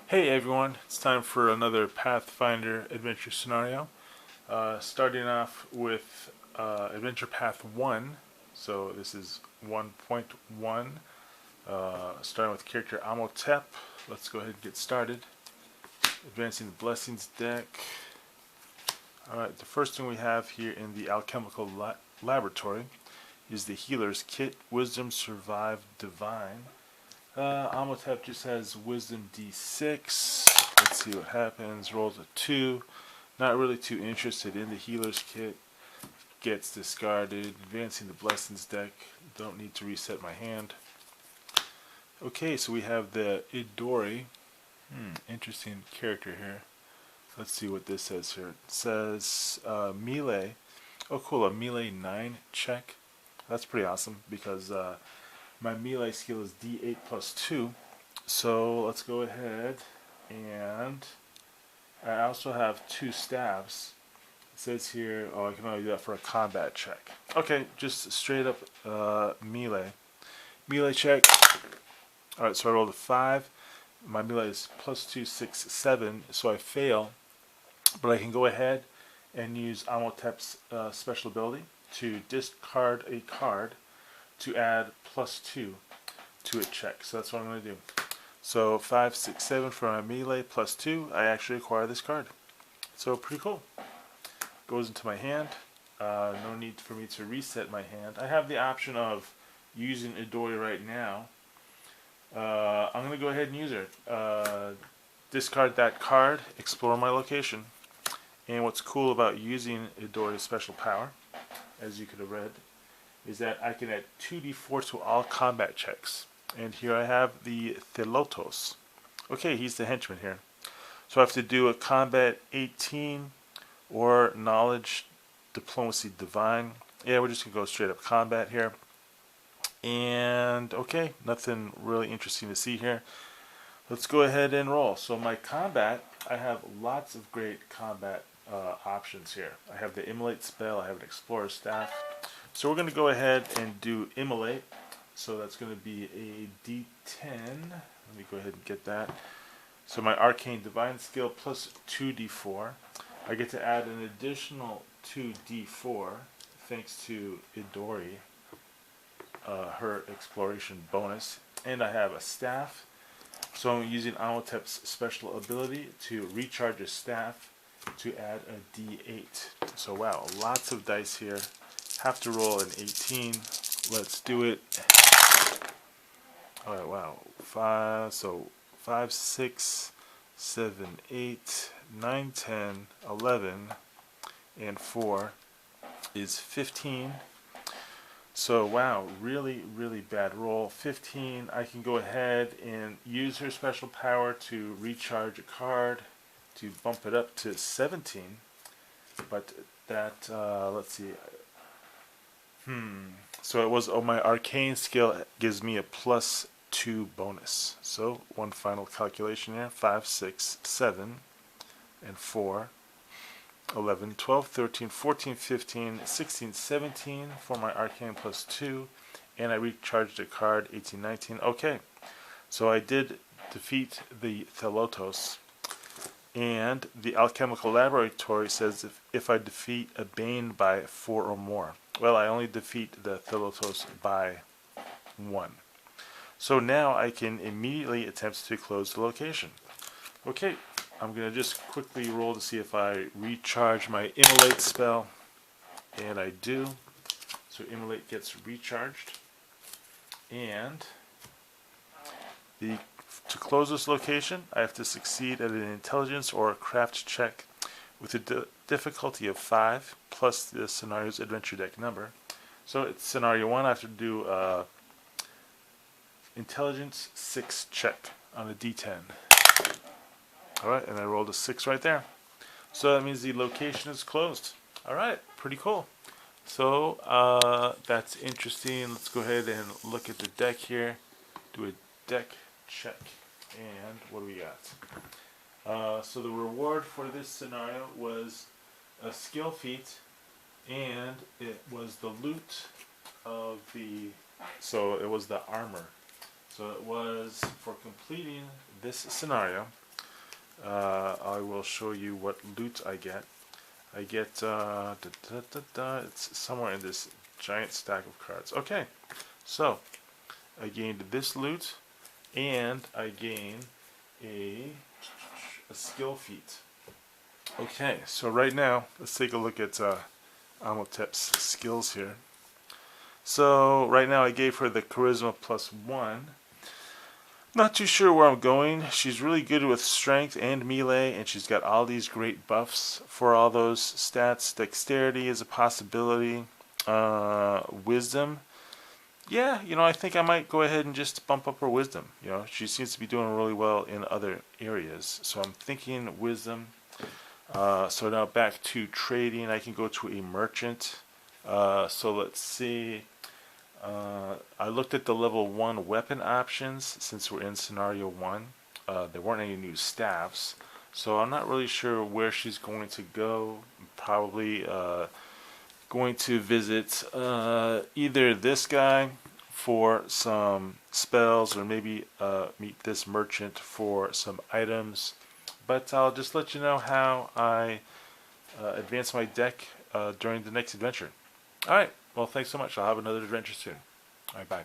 Hey everyone, it's time for another Pathfinder adventure scenario. Starting off with Adventure Path 1. So this is 1.1. Starting with character Ahmotep. Let's go ahead and get started. Advancing the Blessings deck. Alright, the first thing we have here in the Alchemical Laboratory is the Healer's Kit, Wisdom, Survive, Divine. Ahmotep just has Wisdom D6. Let's see what happens. Rolls a 2. Not really too interested in the Healer's Kit. Gets discarded. Advancing the Blessings deck. Don't need to reset my hand. Okay, so we have the Idori. Interesting character here. Let's see what this says here. It says melee. Oh, cool. A melee 9 check. That's pretty awesome because my melee skill is D8 plus 2. So let's go ahead and I also have 2 staves. It says here, oh, I can only do that for a combat check. Okay, just straight up melee. Melee check. Alright, so I rolled a 5. My melee is plus 2, 6, 7, so I fail. But I can go ahead and use Ahmotep's special ability to discard a card to add plus 2 to a check. So that's what I'm going to do. So 5, 6, 7 for my melee plus 2. I actually acquire this card. So pretty cool. Goes into my hand. No need for me to reset my hand. I have the option of using Idori right now. I'm going to go ahead and use her. Discard that card. Explore my location. And what's cool about using Idori's special power, as you could have read, is that I can add 2d4 to all combat checks. And here I have the Thelotos. Okay, he's the henchman here. So I have to do a combat 18 or knowledge, diplomacy, divine. Yeah, we're just going to go straight up combat here. And okay, nothing really interesting to see here. Let's go ahead and roll. So my combat, I have lots of great combat options here. I have the Immolate spell, I have an Explorer staff. So we're going to go ahead and do Immolate. So that's going to be a D10. Let me go ahead and get that. So my Arcane Divine skill plus 2d4. I get to add an additional 2d4 thanks to Idori, her exploration bonus. And I have a staff. So I'm using Ahmotep's special ability to recharge a staff to add a d8. So wow, lots of dice here. Have to roll an 18. Let's do it. Alright, wow. 5, 6, 7, 8, 9, 10, 11, and 4 is 15. So wow, really, really bad roll. 15, I can go ahead and use her special power to recharge a card to bump it up to 17. But that, let's see. So it was, my arcane skill gives me a plus 2 bonus. So one final calculation here. 5, 6, 7, and 4. 11, 12, 13, 14, 15, 16, 17 for my arcane plus 2. And I recharged a card, 18, 19. Okay, so I did defeat the Thelotos. And the Alchemical Laboratory says if I defeat a Bane by 4 or more. Well, I only defeat the Thelotos by 1. So now I can immediately attempt to close the location. Okay, I'm going to just quickly roll to see if I recharge my Immolate spell. And I do. So Immolate gets recharged. And to close this location, I have to succeed at an intelligence or a craft check with a difficulty of 5 plus the scenario's adventure deck number. So it's scenario 1. I have to do intelligence 6 check on a D10. Alright, and I rolled a 6 right there. So that means the location is closed. Alright, pretty cool. So that's interesting. Let's go ahead and look at the deck here. Do a deck check. And what do we got? So the reward for this scenario was a skill feat, and it was the loot of the, so it was the armor. So it was, for completing this scenario, I will show you what loot I get. I get, it's somewhere in this giant stack of cards. Okay, so I gained this loot, and I gain a skill feat. Okay, so right now, let's take a look at Ahmotep's skills here. So right now I gave her the charisma +1. Not too sure where I'm going. She's really good with strength and melee, and she's got all these great buffs for all those stats. Dexterity is a possibility. Wisdom. Yeah, I think I might go ahead and just bump up her wisdom. She seems to be doing really well in other areas. So I'm thinking wisdom. So now back to trading. I can go to a merchant. So let's see. I looked at the level 1 weapon options since we're in scenario 1. There weren't any new staffs, so I'm not really sure where she's going to go. Probably going to visit either this guy for some spells, or maybe meet this merchant for some items. But I'll just let you know how I advance my deck during the next adventure. Alright, well, thanks so much. I'll have another adventure soon. Alright, bye.